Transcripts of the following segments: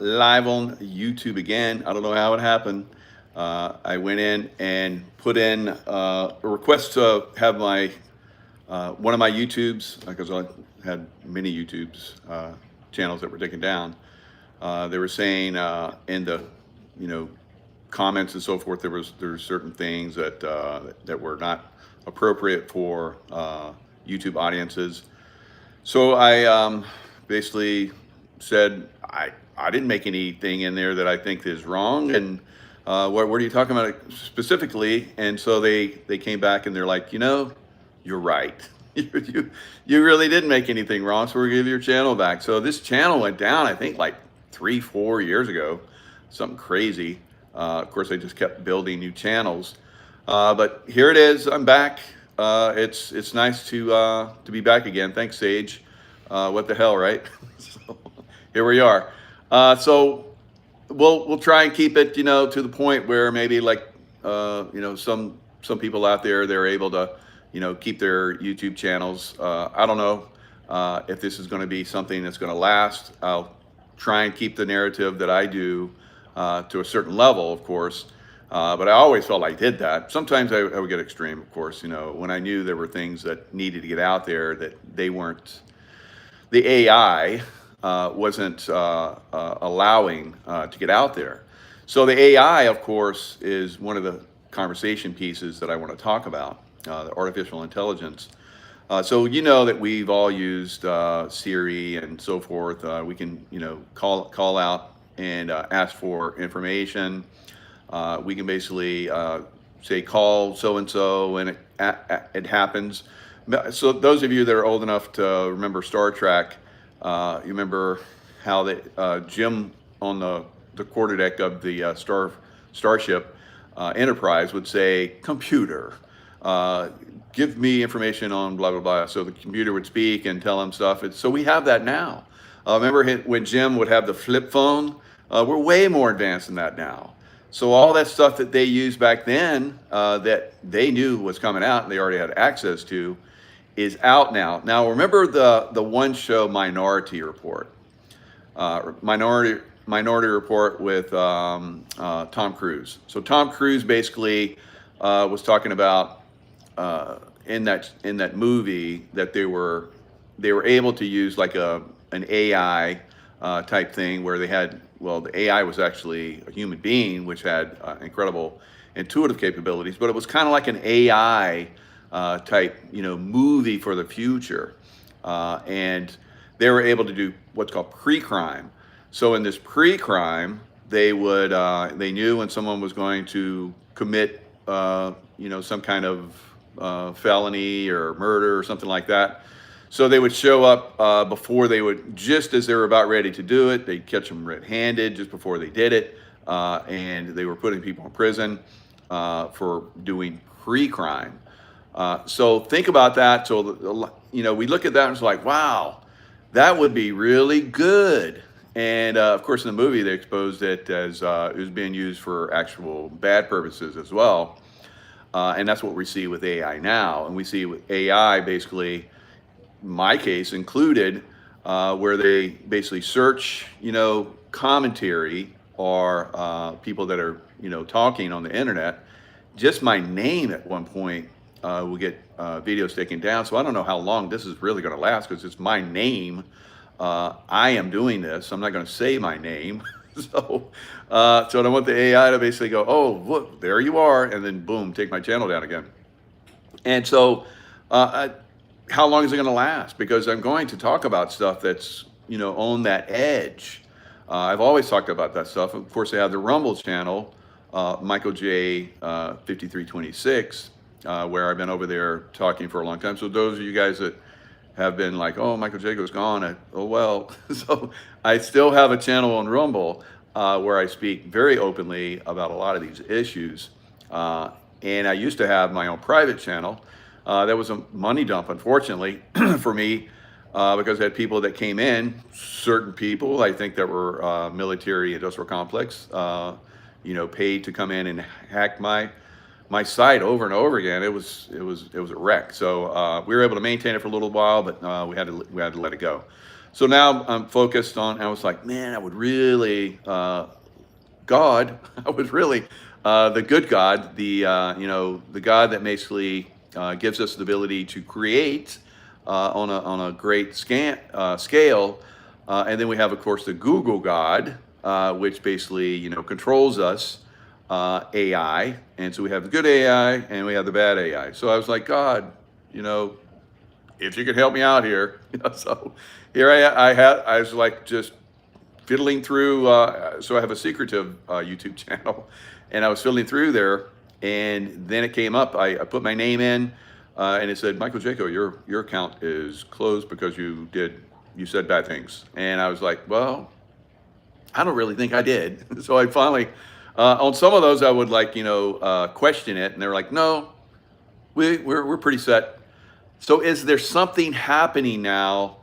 live on YouTube again. I don't know how it happened. I went in and put in a request to have my one of my YouTubes, because I had many YouTubes channels that were taken down. They were saying in the you know comments and so forth, there's certain things that were not appropriate for YouTube audiences. So I basically said I didn't make anything in there that I think is wrong, and what are you talking about specifically? And so they came back and they're like, you're right. You really didn't make anything wrong, so we're gonna give you your channel back. So this channel went down, I think, like 3-4 years ago, something crazy. Of course, they just kept building new channels, but here it is. I'm back. It's nice to be back again. Thanks, Sage. What the hell, right? So here we are. So we'll try and keep it, to the point where maybe like, some people out there, they're able to, keep their YouTube channels. I don't know if this is going to be something that's going to last. I'll try and keep the narrative that I do to a certain level, of course. But I always felt I did that. Sometimes I would get extreme, of course, when I knew there were things that needed to get out there that they weren't, the AI wasn't allowing to get out there. So the AI, of course, is one of the conversation pieces that I want to talk about, the artificial intelligence. So that we've all used Siri and so forth. We can, call out and ask for information. We can basically say call so and so, and it happens. So those of you that are old enough to remember Star Trek, you remember how Jim on the quarterdeck of the starship Enterprise would say, "Computer, give me information on blah blah blah." So the computer would speak and tell him stuff. So we have that now. Remember when Jim would have the flip phone? We're way more advanced than that now. So all that stuff that they used back then, that they knew was coming out and they already had access to, is out now. Now remember the one show Minority Report, Minority Report with Tom Cruise. So Tom Cruise basically was talking about in that movie that they were able to use like an AI type thing where they had, well, the AI was actually a human being which had incredible intuitive capabilities, but it was kind of like an AI type movie for the future, and they were able to do what's called pre-crime. So in this pre-crime, they knew when someone was going to commit some kind of felony or murder or something like that. So they would show up before just as they were about ready to do it. They'd catch them red-handed just before they did it, and they were putting people in prison for doing pre-crime. So think about that. So we look at that and it's like, wow, that would be really good. And of course, in the movie, they exposed it as it was being used for actual bad purposes as well. And that's what we see with AI now. And we see with AI basically, my case included, where they basically search, commentary or people that are, talking on the internet. Just my name at one point will get videos taken down. So I don't know how long this is really going to last because it's my name. I am doing this. I'm not going to say my name. So I want the AI to basically go, oh, look, there you are. And then boom, take my channel down again. And so how long is it going to last? Because I'm going to talk about stuff that's, on that edge. I've always talked about that stuff. Of course, I have the Rumble channel, Michael J. 5326, where I've been over there talking for a long time. So those of you guys that have been like, oh, Michael Jaco's gone. Oh, well. So I still have a channel on Rumble where I speak very openly about a lot of these issues. And I used to have my own private channel. That was a money dump, unfortunately, for me, because I had people that came in, certain people, I think that were military industrial complex, paid to come in and hack my site over and over again. It was a wreck. So we were able to maintain it for a little while, but we had to let it go. So now I'm focused on. I was like, man, I would really God. I was really the good God, the God that basically gives us the ability to create on a great scale. And then we have, of course, the Google God, which basically controls us, AI. And so we have the good AI and we have the bad AI. So I was like, God, you know, if you could help me out here. So here I was like just fiddling through. So I have a secretive YouTube channel, and I was fiddling through there, and then it came up. I put my name in, and it said, Michael Jaco, your account is closed because you said bad things. And I was like, well, I don't really think I did. So I finally, on some of those, I would like question it, and they're like, no, we're pretty set. So is there something happening now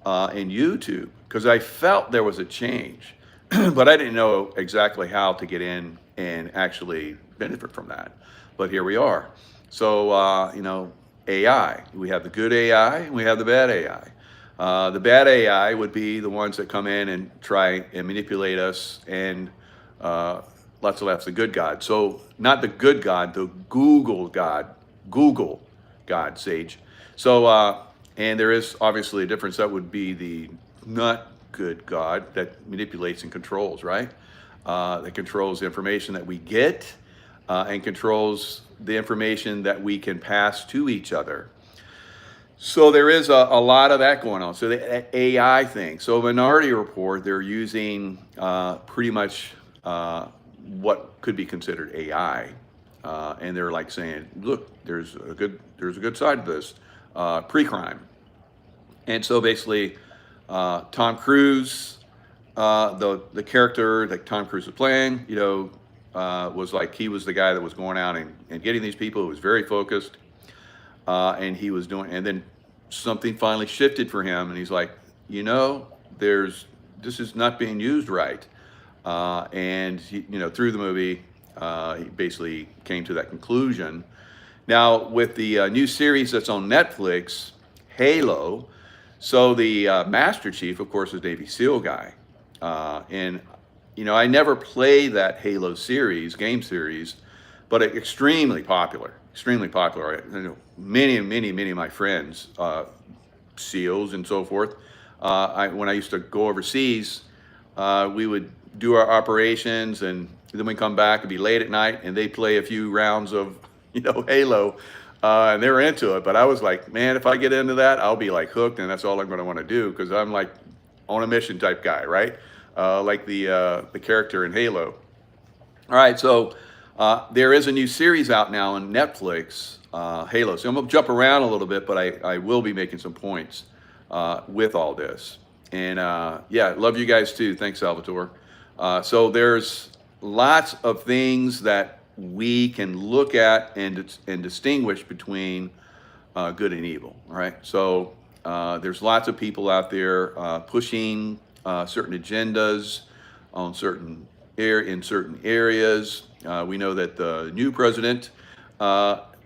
in YouTube? Because I felt there was a change, but I didn't know exactly how to get in and actually benefit from that. But here we are. So, AI, we have the good AI and we have the bad AI. The bad AI would be the ones that come in and try and manipulate us, and lots of laughs, the good God. So not the good God, the Google God, Sage. So, and there is obviously a difference. That would be the not good God that manipulates and controls, right? That controls the information that we get and controls the information that we can pass to each other. So there is a lot of that going on. So the AI thing. So Minority Report, they're using pretty much what could be considered AI, and they're like saying, "Look, there's a good side to this, pre-crime." And so basically, Tom Cruise, the character that Tom Cruise was playing, was like he was the guy that was going out and getting these people. Who was very focused, and he was doing. And then something finally shifted for him, and he's like, this is not being used right. And he, through the movie, he basically came to that conclusion. Now with the new series that's on Netflix, Halo. So the Master Chief, of course, is Navy SEAL guy, and I never played that Halo game series, but extremely popular. Extremely popular. I know many of my friends, SEALs and so forth. When I used to go overseas, we would do our operations, and then we come back and be late at night, and they play a few rounds of Halo. And they were into it, but I was like, man, if I get into that, I'll be like hooked, and that's all I'm going to want to do, because I'm like on a mission type guy, right? Like the character in Halo. All right, so there is a new series out now on Netflix, Halo. So I'm going to jump around a little bit, but I will be making some points with all this. And yeah, love you guys too. Thanks, Salvatore. So there's lots of things that we can look at and distinguish between good and evil. All right. So there's lots of people out there pushing certain agendas on in certain areas. We know that the new president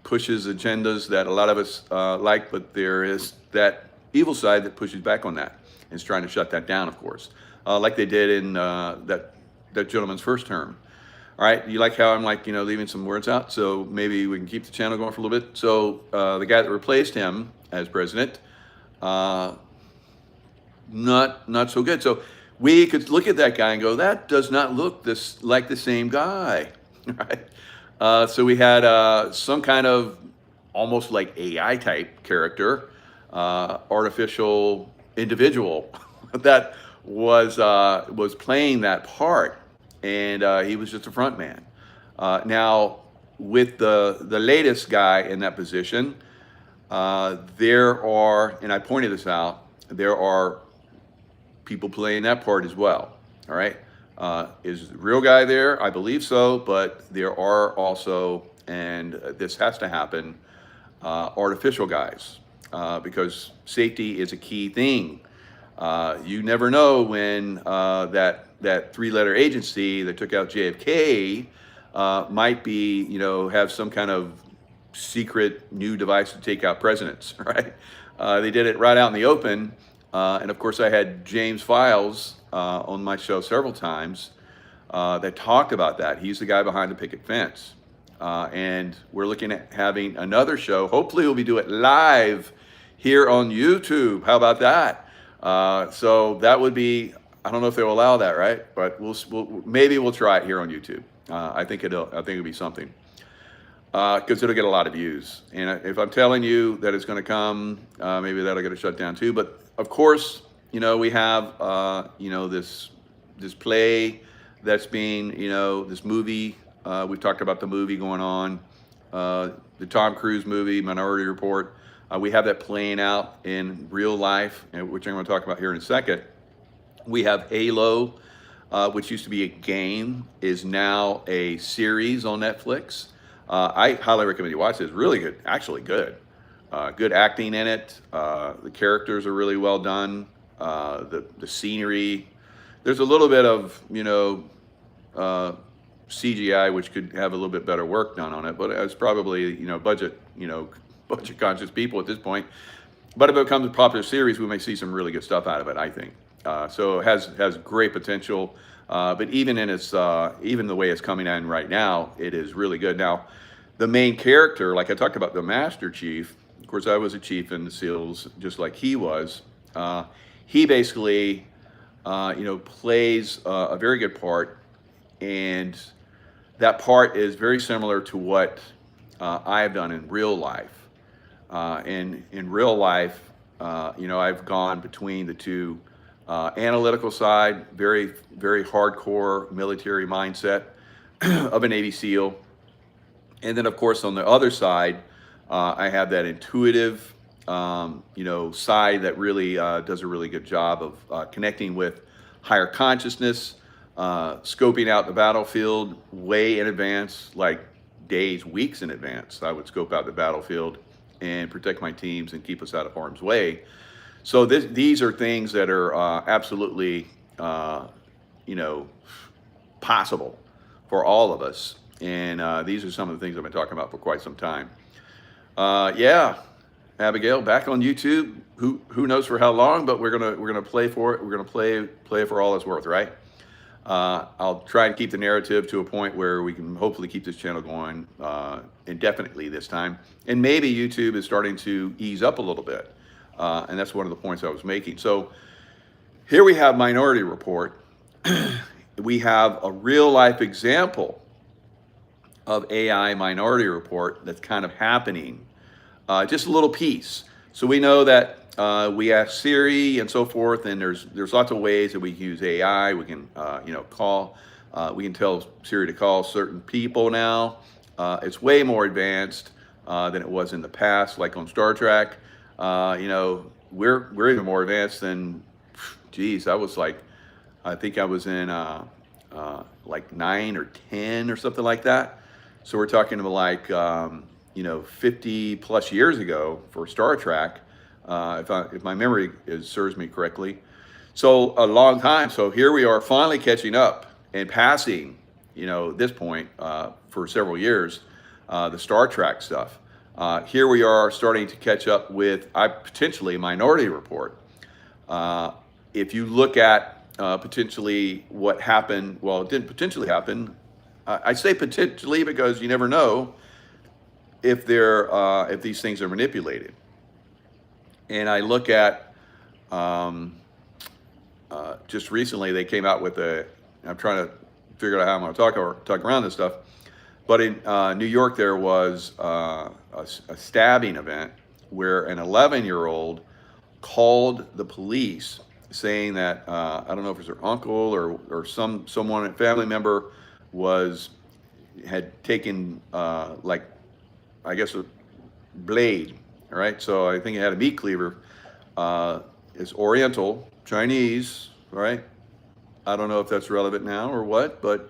pushes agendas that a lot of us like, but there is that evil side that pushes back on that and is trying to shut that down, of course, like they did in that gentleman's first term. All right, you like how I'm like, leaving some words out? So maybe we can keep the channel going for a little bit. So the guy that replaced him as president, not so good. So we could look at that guy and go, that does not look like the same guy, right? So we had some kind of almost like AI type character, artificial individual that was playing that part. And he was just a front man. Now, with the latest guy in that position, there are, and I pointed this out, there are people playing that part as well. All right, is the real guy there? I believe so, but there are also, and this has to happen, artificial guys, because safety is a key thing. You never know when that three-letter agency that took out JFK might be, have some kind of secret new device to take out presidents, right? They did it right out in the open, And of course, I had James Files on my show several times that talked about that. He's the guy behind the picket fence. And we're looking at having another show. Hopefully, we'll be doing it live here on YouTube. How about that? So that would be, I don't know if they'll allow that, right? But maybe we'll try it here on YouTube. I think it'll be something. Because it'll get a lot of views. And if I'm telling you that it's going to come, maybe that'll get it shut down too. But of course, we have, this play that's being, this movie. We've talked about the movie going on, the Tom Cruise movie, Minority Report. We have that playing out in real life, which I'm going to talk about here in a second. We have Halo, which used to be a game, is now a series on Netflix. I highly recommend you watch it. It's really good, actually good. Good acting in it. The characters are really well done. The scenery. There's a little bit of, CGI, which could have a little bit better work done on it, but it's probably, budget conscious people at this point. But if it becomes a popular series, we may see some really good stuff out of it, I think. So it has great potential. But even in its even the way it's coming in right now, it is really good. Now, the main character, like I talked about, the Master Chief. Of course, I was a chief in the SEALs, just like he was. He basically, plays a very good part, and that part is very similar to what I have done in real life. In real life, I've gone between the two. Analytical side, very, very hardcore military mindset of a Navy SEAL. And then, of course, on the other side, I have that intuitive, side that really does a really good job of connecting with higher consciousness, scoping out the battlefield way in advance, like days, weeks in advance. I would scope out the battlefield and protect my teams and keep us out of harm's way. So these are things that are absolutely, possible for all of us. And these are some of the things I've been talking about for quite some time. Yeah, Abigail, back on YouTube. Who knows for how long? But we're gonna play for it. We're gonna play it for all it's worth, right? I'll try and keep the narrative to a point where we can hopefully keep this channel going indefinitely this time. And maybe YouTube is starting to ease up a little bit. And that's one of the points I was making. So here we have Minority Report. We have a real life example of AI Minority Report that's kind of happening. Just a little piece. So we know that we ask Siri and so forth, and there's lots of ways that we can use AI. We can call. We can tell Siri to call certain people now. It's way more advanced than it was in the past, like on Star Trek. We're even more advanced than, geez, I think I was in like 9 or 10 or something like that. So we're talking about like 50 plus years ago for Star Trek, if my memory serves me correctly. So a long time. So here we are finally catching up and passing, this point for several years, the Star Trek stuff. Here we are starting to catch up with potentially Minority Report. If you look at potentially what happened, well, it didn't potentially happen. I say potentially because you never know if these things are manipulated. And I look at just recently they came out with I'm trying to figure out how I'm going to talk around this stuff. But in New York, there was a stabbing event where an 11-year-old called the police saying that, I don't know if it was her uncle or someone, a family member, had taken, I guess, a blade, all right? So I think it had a meat cleaver. It's Oriental, Chinese, right? I don't know if that's relevant now or what, but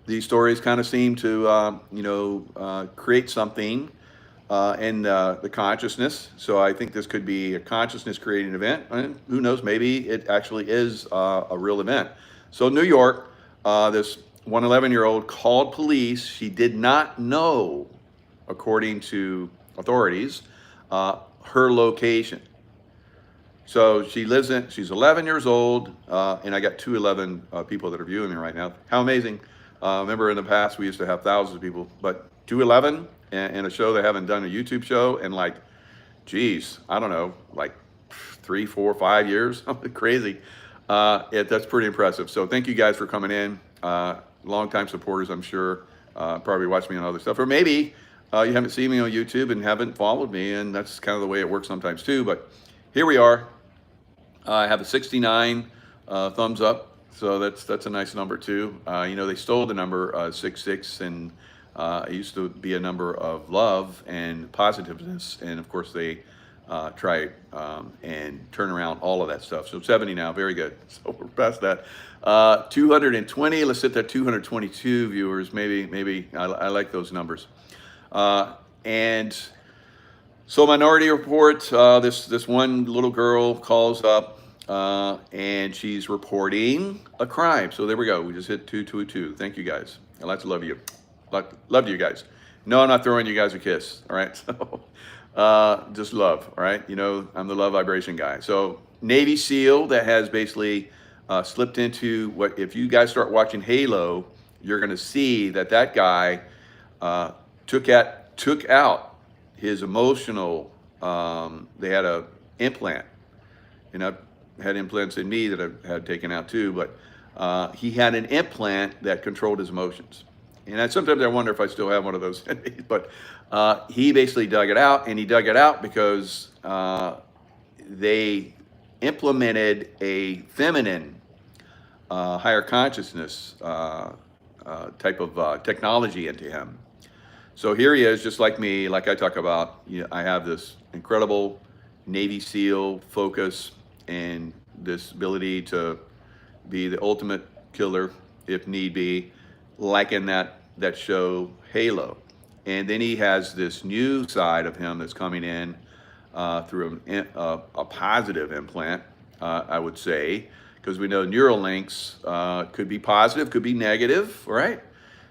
these stories kind of seem to, create something in the consciousness. So I think this could be a consciousness-creating event, and who knows? Maybe it actually is a real event. So New York, this 11-year-old called police. She did not know, according to authorities, her location. So she's 11 years old, and I got 211 people that are viewing me right now. How amazing. Remember in the past, we used to have thousands of people, but 211 and a show that haven't done a YouTube show in like, geez, I don't know, like 3, 4, 5 years, something crazy. That's pretty impressive. So thank you guys for coming in. Longtime supporters, I'm sure, probably watch me on other stuff, or maybe you haven't seen me on YouTube and haven't followed me, and that's kind of the way it works sometimes too. But here we are. I have a 69 thumbs up, so that's a nice number too. You know, they stole the number 66, and it used to be a number of love and positiveness, and of course they try and turn around all of that stuff. So 70 now, very good. So we're past that. 220. Let's hit that 222 viewers. Maybe I like those numbers. And so Minority Report, this one little girl calls up and she's reporting a crime. So there we go. We just hit 222. Thank you guys. I'd like to love you. Love you guys. No, I'm not throwing you guys a kiss. All right. So just love. All right. You know, I'm the love vibration guy. So Navy SEAL that has basically slipped into what, if you guys start watching Halo, you're going to see that guy took out his emotional, they had a implant, and I've had implants in me that I've had taken out too, but he had an implant that controlled his emotions. And sometimes I wonder if I still have one of those, but he basically dug it out, and he dug it out because they implemented a feminine, higher consciousness type of technology into him. So here he is, just like me, like I talk about. You know, I have this incredible Navy SEAL focus and this ability to be the ultimate killer if need be, like in that show Halo. And then he has this new side of him that's coming in through a positive implant, I would say, because we know neural links could be positive, could be negative, right?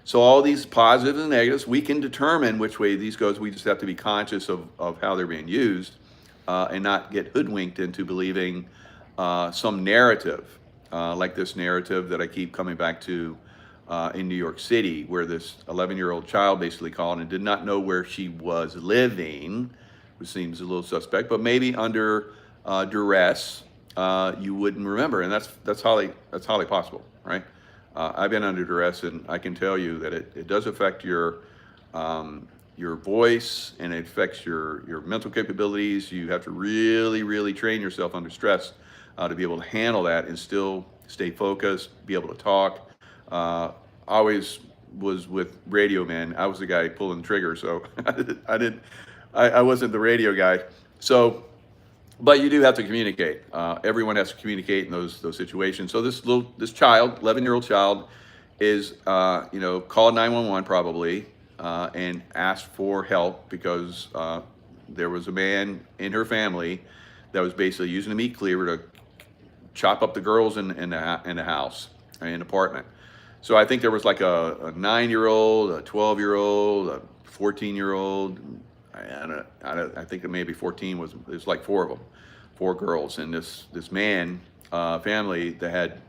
So all these positives and negatives, we can determine which way these goes. We just have to be conscious of how they're being used and not get hoodwinked into believing some narrative, like this narrative that I keep coming back to in New York City, where this 11-year-old child basically called and did not know where she was living, which seems a little suspect, but maybe under duress, you wouldn't remember, and that's highly possible, right? I've been under duress, and I can tell you that it does affect your voice, and it affects your mental capabilities. You have to really train yourself under stress to be able to handle that and still stay focused, be able to talk. Always was with radio, man. I was the guy pulling the trigger, so I wasn't the radio guy. So, but you do have to communicate. Everyone has to communicate in those situations. So this child, 11-year-old child, is called 911 probably and asked for help because there was a man in her family that was basically using a meat cleaver to chop up the girls in the house, in an apartment. So I think there was like a 9-year-old, a 12-year-old, a 14-year-old. I think it maybe 14 there's like 4 of them, 4 girls, and this man family that had,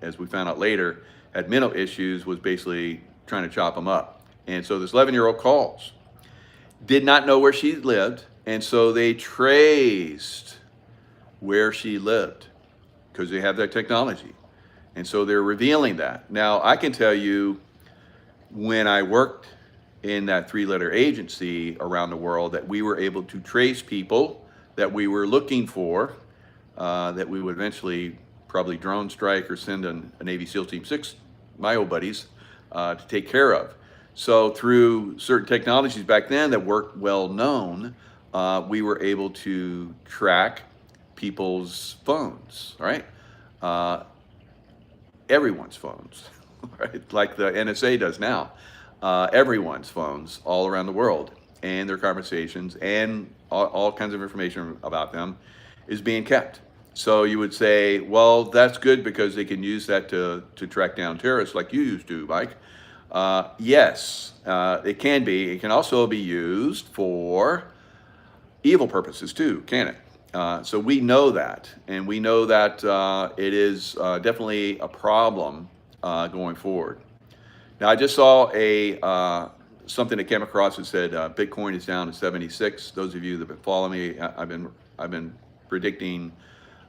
as we found out later, had mental issues, was basically trying to chop them up. And so this 11-year-old calls, did not know where she lived, and so they traced where she lived because they have that technology. And so they're revealing that. Now, I can tell you, when I worked in that 3-letter agency around the world, that we were able to trace people that we were looking for, that we would eventually probably drone strike or send a Navy SEAL Team 6, my old buddies, to take care of. So through certain technologies back then that weren't well known, we were able to track people's phones, right? Everyone's phones, right? Like the NSA does now. Everyone's phones all around the world, and their conversations and all kinds of information about them is being kept. So you would say, well, that's good because they can use that to track down terrorists like you used to, Mike. Yes, it can be. It can also be used for evil purposes too, can it? So we know that, and we know that it is definitely a problem going forward. Now, I just saw a something that came across that said Bitcoin is down to 76. Those of you that have been following me, I've been predicting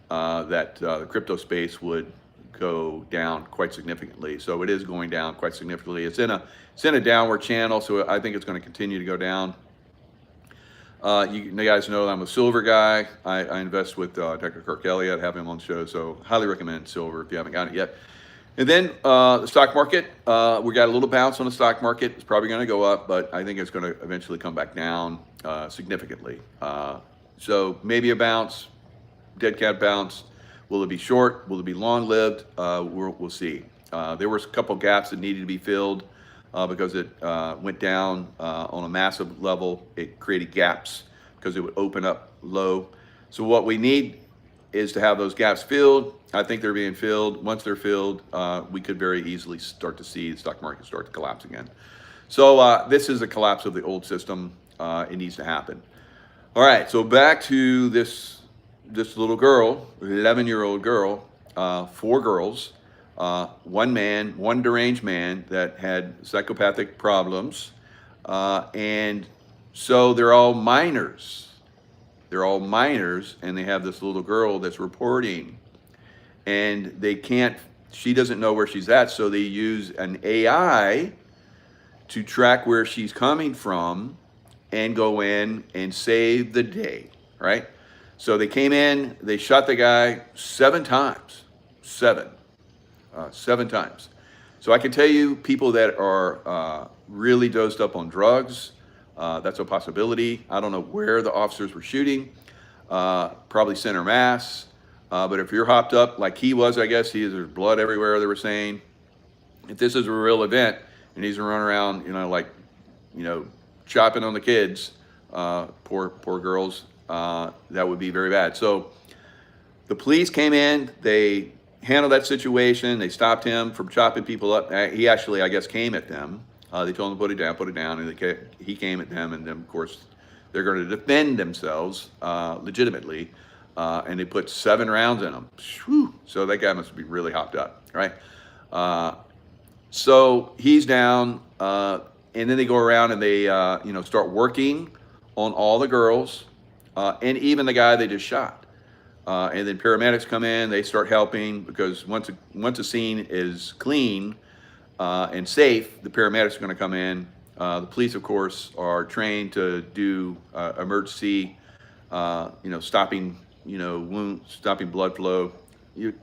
that the crypto space would go down quite significantly. So it is going down quite significantly. It's in a downward channel, so I think it's going to continue to go down. You guys know I'm a silver guy. I invest with Dr. Kirk Elliott, have him on the show, so highly recommend silver if you haven't got it yet. And then the stock market, we got a little bounce on the stock market. It's probably going to go up, but I think it's going to eventually come back down significantly. So maybe a bounce, dead cat bounce. Will it be short? Will it be long-lived? We'll see. There were a couple gaps that needed to be filled because it went down on a massive level. It created gaps because it would open up low. So what we need is to have those gaps filled. I think they're being filled. Once they're filled, we could very easily start to see the stock market start to collapse again. So this is a collapse of the old system. It needs to happen. All right, so back to this little girl, 11-year-old girl, 4 girls, one man, one deranged man that had psychopathic problems, and so they're all minors. They're all minors, and they have this little girl that's reporting, and she doesn't know where she's at, so they use an AI to track where she's coming from and go in and save the day, right? So they came in, they shot the guy 7 times, 7 times. So I can tell you, people that are really dosed up on drugs, that's a possibility. I don't know where the officers were shooting, probably center mass. But if you're hopped up like he was, I guess, there's blood everywhere, they were saying. If this is a real event and he's running around, chopping on the kids, poor girls, that would be very bad. So the police came in, they handled that situation, they stopped him from chopping people up. He actually, I guess, came at them. They told him to put it down, and he came at them, and then, of course, they're going to defend themselves legitimately, and they put 7 rounds in him. Whew. So that guy must be really hopped up, right? So he's down, and then they go around and they start working on all the girls, and even the guy they just shot. And then paramedics come in, they start helping, because once a scene is clean and safe, the paramedics are going to come in. The police, of course, are trained to do emergency, stopping, wounds, stopping blood flow. You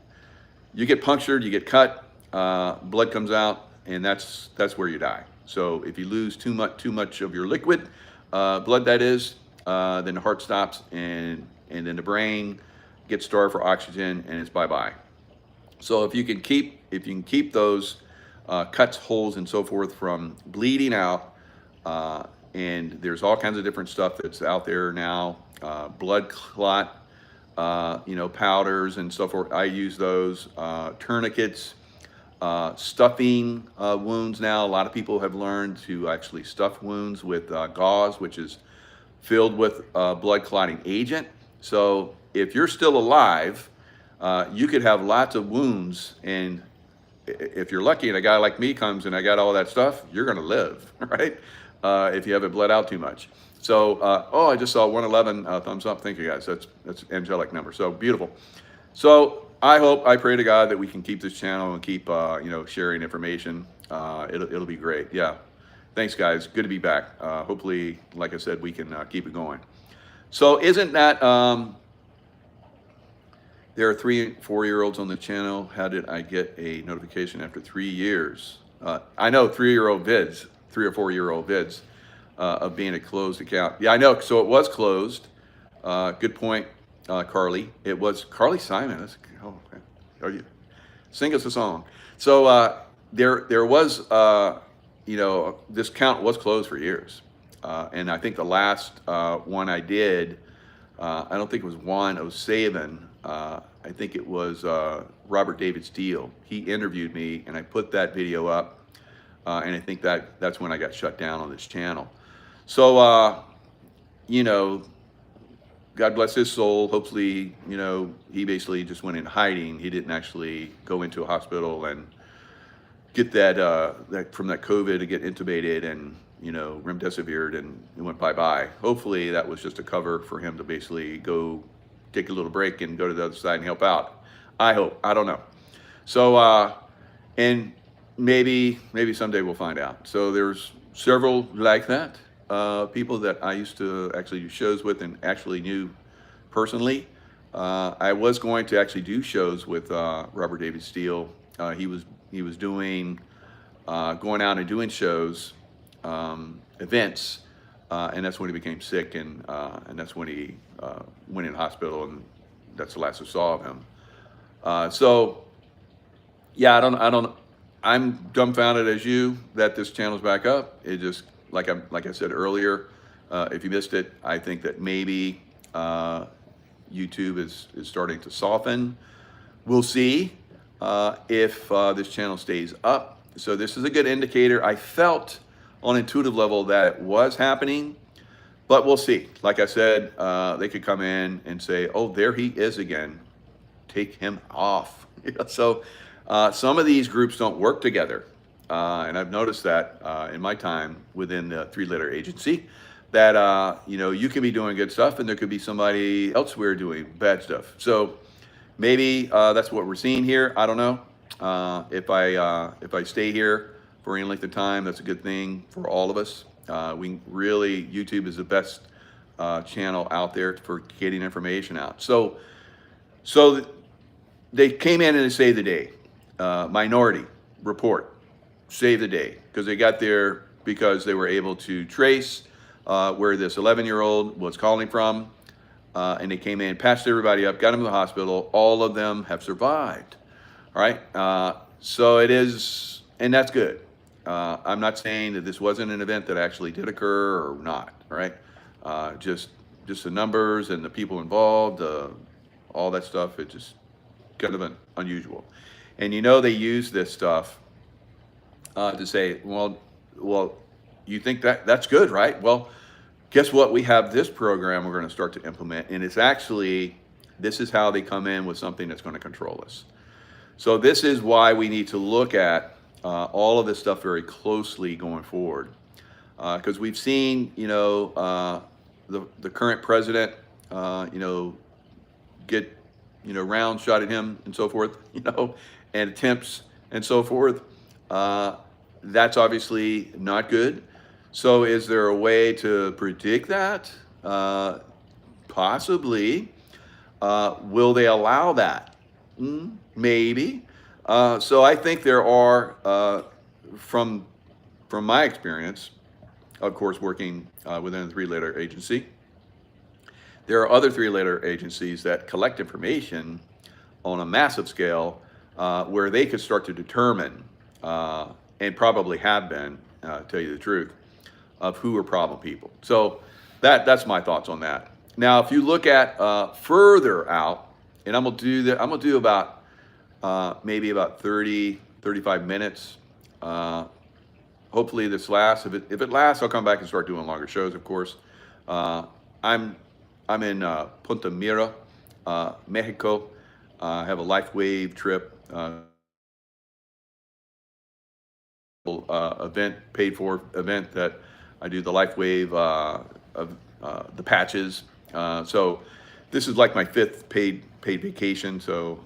get punctured, you get cut, blood comes out, and that's where you die. So if you lose too much of your liquid, blood that is, then the heart stops, and then the brain gets starved for oxygen, and it's bye-bye. So if you can keep those cuts, holes, and so forth from bleeding out, and there's all kinds of different stuff that's out there now, blood clot, powders and so forth. I use those, tourniquets, stuffing wounds now. A lot of people have learned to actually stuff wounds with gauze, which is filled with blood clotting agent. So if you're still alive, you could have lots of wounds, and if you're lucky and a guy like me comes and I got all that stuff, you're going to live, right? If you haven't bled out too much. So, I just saw 111 thumbs up. Thank you, guys. That's angelic number. So beautiful. So I pray to God that we can keep this channel and keep, sharing information. It'll be great. Yeah. Thanks, guys. Good to be back. Hopefully, like I said, we can keep it going. So isn't that, there are 3 and 4-year-olds on the channel. How did I get a notification after 3 years? I know 3-year-old vids, 3 or 4-year-old vids of being a closed account. Yeah, I know. So it was closed. Good point, Carly. It was Carly Simon. Okay. Are you? Sing us a song. So there was, this account was closed for years. And I think the last one I did, I don't think it was 107. I think it was Robert David Steele. He interviewed me, and I put that video up, and I think that's when I got shut down on this channel. So, God God bless his soul. Hopefully, he basically just went in hiding. He didn't actually go into a hospital and get that from that COVID to get intubated and remdesivired, and it went bye. Hopefully, that was just a cover for him to basically go take a little break and go to the other side and help out. I hope. I don't know. So, and maybe someday we'll find out. So there's several like that, people that I used to actually do shows with and actually knew personally. I was going to actually do shows with Robert David Steele. He was doing going out and doing shows, events, and that's when he became sick, and that's when he went in the hospital, and that's the last I saw of him. So yeah, I'm dumbfounded as you that this channel's back up. It just like I said earlier, if you missed it, I think that maybe YouTube is starting to soften. We'll see if this channel stays up. So this is a good indicator. I felt on intuitive level that it was happening, but we'll see. Like I said, they could come in and say, "Oh, there he is again. Take him off." So some of these groups don't work together, and I've noticed that in my time within the three-letter agency, that you can be doing good stuff, and there could be somebody elsewhere doing bad stuff. So maybe that's what we're seeing here. I don't know. If I stay here for any length of time, that's a good thing for all of us. YouTube is the best channel out there for getting information out. So they came in and they saved the day. Minority Report saved the day because they got there because they were able to trace where this 11-year-old was calling from, and they came in, patched everybody up, got them to the hospital. All of them have survived. All right, so it is, and that's good. I'm not saying that this wasn't an event that actually did occur or not. All right, just the numbers and the people involved, all that stuff. It just kind of unusual. And they use this stuff to say, well, you think that's good, right? Well, guess what? We have this program we're going to start to implement, and it's actually, this is how they come in with something that's going to control us. So this is why we need to look at all of this stuff very closely going forward, because we've seen, the current president, get, round shot at him and so forth, and attempts and so forth. That's obviously not good. So is there a way to predict that? Possibly. Will they allow that? Maybe. So I think there are, from my experience, of course, working within a three-letter agency, there are other three-letter agencies that collect information on a massive scale, where they could start to determine, and probably have been, tell you the truth, of who are problem people. So that's my thoughts on that. Now, if you look at further out, and I'm gonna do about maybe about 35 minutes. Hopefully this lasts. If it lasts, I'll come back and start doing longer shows, of course. I'm in Punta Mira, Mexico. I have a LifeWave trip, event, paid for event that I do the LifeWave of the patches. So this is like my 5th paid vacation. So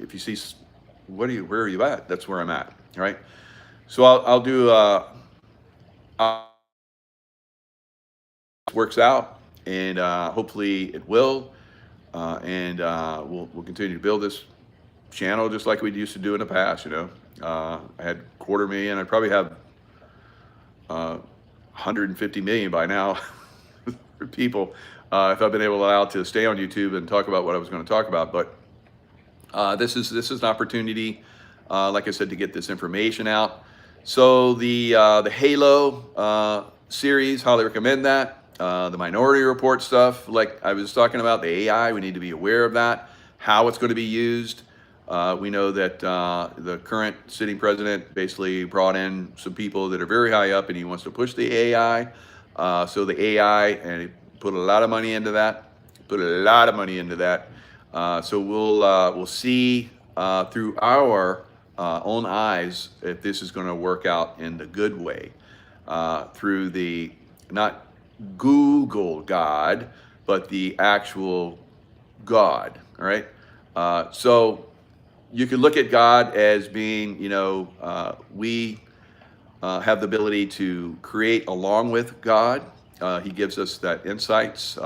if you see, where are you at? That's where I'm at. All right. So I'll do, works out, and hopefully it will, and we'll continue to build this channel just like we used to do in the past. I had 250,000. I probably have 150 million by now for people, if I've been allowed to stay on YouTube and talk about what I was going to talk about. But this is an opportunity, like I said, to get this information out. So the Halo series, highly recommend that. The Minority Report stuff, like I was talking about, the AI, we need to be aware of that, how it's going to be used. We know that the current sitting president basically brought in some people that are very high up, and he wants to push the AI. So the AI, and he put a lot of money into that, put a lot of money into that. So we'll see through our own eyes if this is going to work out in the good way, through the not Google God, but the actual God. All right. So you could look at God as being, we have the ability to create along with God. He gives us that insights,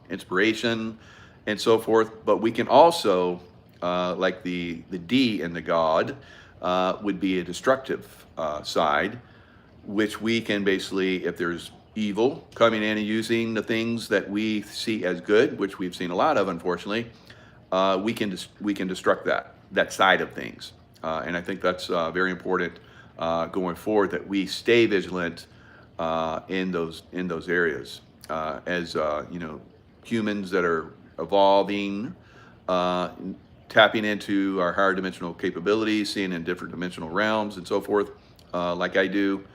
inspiration, and so forth. But we can also, like the D in the God, would be a destructive side, which we can basically, if there's evil coming in and using the things that we see as good, which we've seen a lot of, unfortunately, we can destruct that side of things. And I think that's very important going forward, that we stay vigilant in those areas, as humans that are evolving, tapping into our higher dimensional capabilities, seeing in different dimensional realms and so forth, like I do.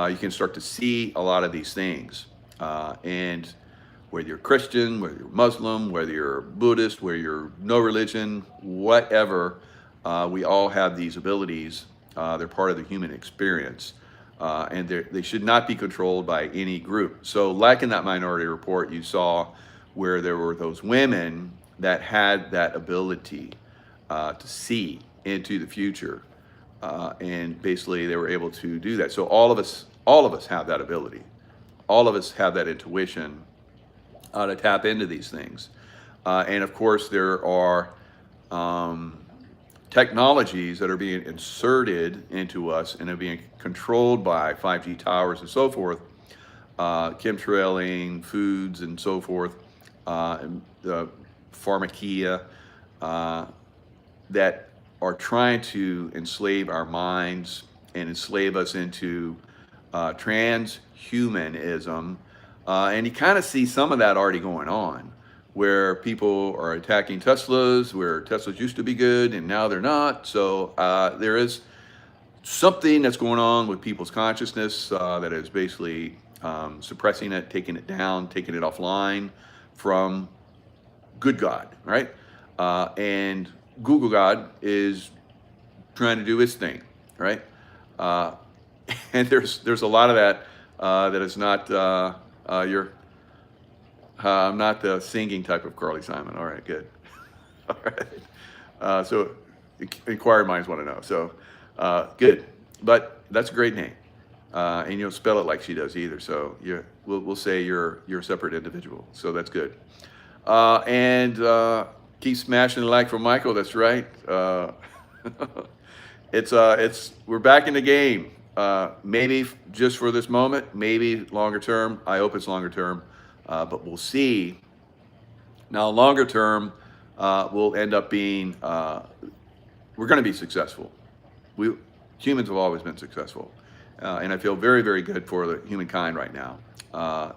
You can start to see a lot of these things, and whether you're Christian, whether you're Muslim, whether you're Buddhist, whether you're no religion, whatever, we all have these abilities. They're part of the human experience, and they should not be controlled by any group. So like in that Minority Report, you saw where there were those women that had that ability to see into the future, and basically they were able to do that. So all of us have that ability. All of us have that intuition to tap into these things. And of course, there are technologies that are being inserted into us and are being controlled by 5G towers and so forth, chemtrailing, foods and so forth, and the pharmacia, that are trying to enslave our minds and enslave us into transhumanism. And you kind of see some of that already going on, where people are attacking Teslas, where Teslas used to be good and now they're not. So there is something that's going on with people's consciousness that is basically suppressing it, taking it down, taking it offline from good God, right? And Google God is trying to do its thing, right? And there's a lot of that that is not I'm not the singing type of Carly Simon. All right, good. All right. So inquired minds want to know. So good, but that's a great name, and you don't spell it like she does either. So we'll say you're a separate individual. So that's good. And keep smashing the like for Michael. That's right. We're back in the game. Maybe just for this moment, maybe longer term. I hope it's longer term, but we'll see. Now, longer term, we'll end up being, we're going to be successful. Humans have always been successful. And I feel very, very good for the humankind right now.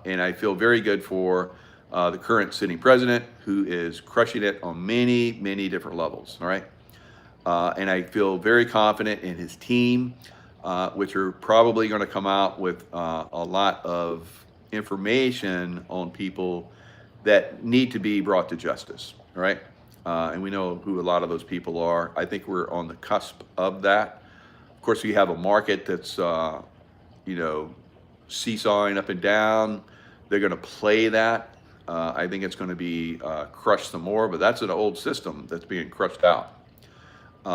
And I feel very good for the current sitting president, who is crushing it on many, many different levels. All right. And I feel very confident in his team, which are probably going to come out with a lot of information on people that need to be brought to justice. All right. And we know who a lot of those people are. I think we're on the cusp of that. Of course, we have a market that's, seesawing up and down. They're going to play that. I think it's going to be crushed some more, but that's an old system that's being crushed out.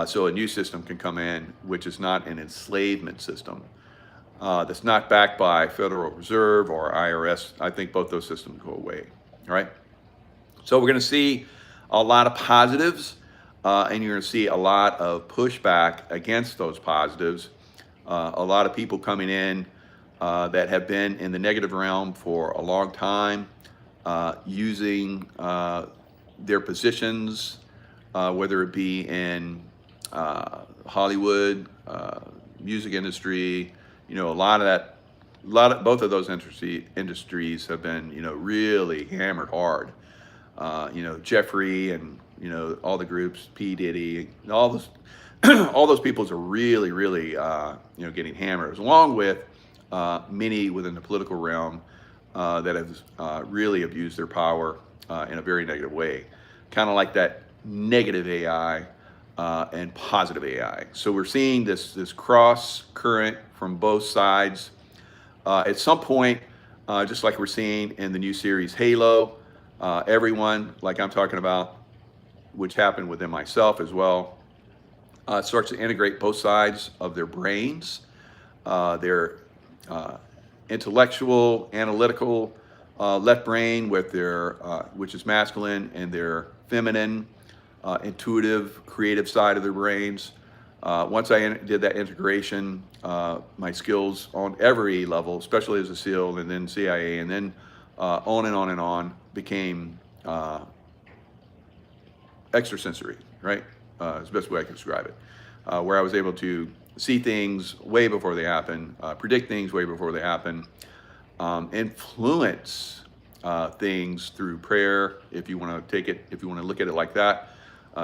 So a new system can come in, which is not an enslavement system, that's not backed by Federal Reserve or IRS. I think both those systems go away. All right. So we're going to see a lot of positives, and you're going to see a lot of pushback against those positives. A lot of people coming in that have been in the negative realm for a long time, using their positions, whether it be in Hollywood, music industry, both of those industries have been, really hammered hard. Jeffrey and, all the groups, P. Diddy, all those, all those people are really, really, getting hammered, along with many within the political realm that have really abused their power in a very negative way, kind of like that negative AI and positive AI. So we're seeing this cross current from both sides. At some point, just like we're seeing in the new series Halo, everyone, like I'm talking about, which happened within myself as well, starts to integrate both sides of their brains, their intellectual, analytical left brain with their, which is masculine, and their feminine, intuitive, creative side of their brains. Once I did that integration, my skills on every level, especially as a SEAL and then CIA, and then on and on and on, became extrasensory, right? Is the best way I can describe it. Where I was able to see things way before they happen, predict things way before they happen, influence things through prayer, if you want to take it, if you want to look at it like that,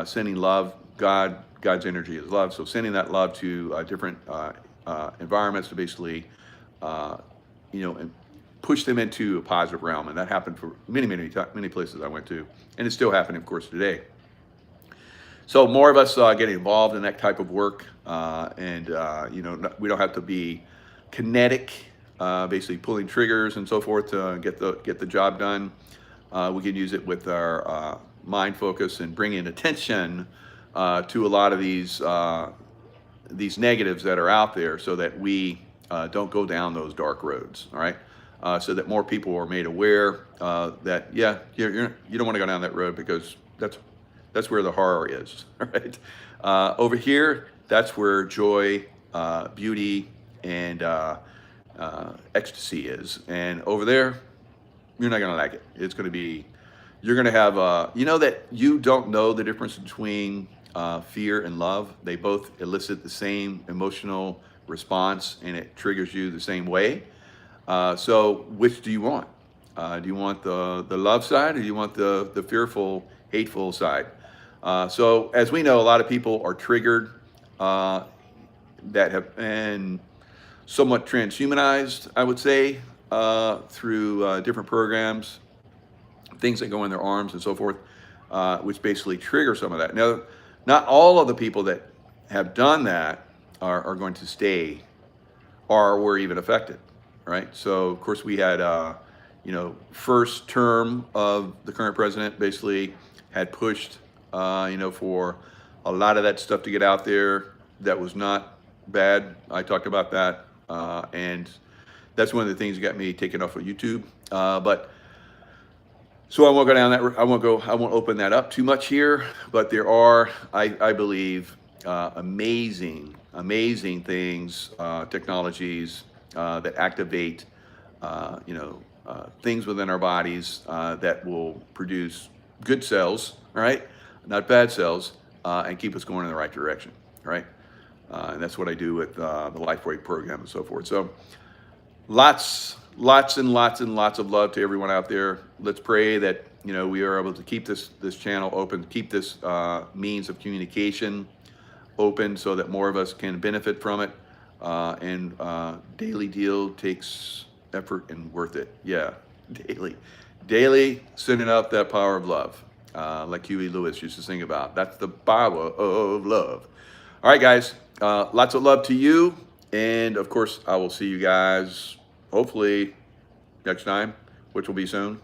sending love. God's energy is love. So sending that love to different environments to basically, and push them into a positive realm. And that happened for many places I went to, and it's still happening, of course, today. So more of us getting involved in that type of work, and we don't have to be kinetic, basically pulling triggers and so forth to get the job done. We can use it with our mind focus and bringing attention to a lot of these negatives that are out there, so that we don't go down those dark roads. All right, so that more people are made aware that you don't want to go down that road, because that's where the horror is. Right, over here, that's where joy, beauty, and ecstasy is, and over there, you're not gonna like it. It's gonna be, you're gonna have that you don't know the difference between fear and love. They both elicit the same emotional response, and it triggers you the same way. So which do you want? Do you want the love side, or do you want the fearful, hateful side? So as we know, a lot of people are triggered that have been somewhat transhumanized, I would say, through different programs, things that go in their arms and so forth, which basically trigger some of that. Now, not all of the people that have done that are going to stay or were even affected, right? So, of course, we had, first term of the current president basically had pushed, for a lot of that stuff to get out there that was not bad. I talked about that, and that's one of the things that got me taken off of YouTube. But so I won't go down that. I won't open that up too much here. But there are, I believe, amazing things, technologies that activate, things within our bodies that will produce good cells, right? Not bad cells, and keep us going in the right direction, right? And that's what I do with the LifeWave program and so forth. So lots and lots of love to everyone out there. Let's pray that we are able to keep this channel open, keep this means of communication open, so that more of us can benefit from it. And daily deal takes effort and worth it. Yeah, daily sending out that power of love, like Huey Lewis used to sing about. That's the power of love. All right, guys, lots of love to you, and of course I will see you guys hopefully next time, which will be soon.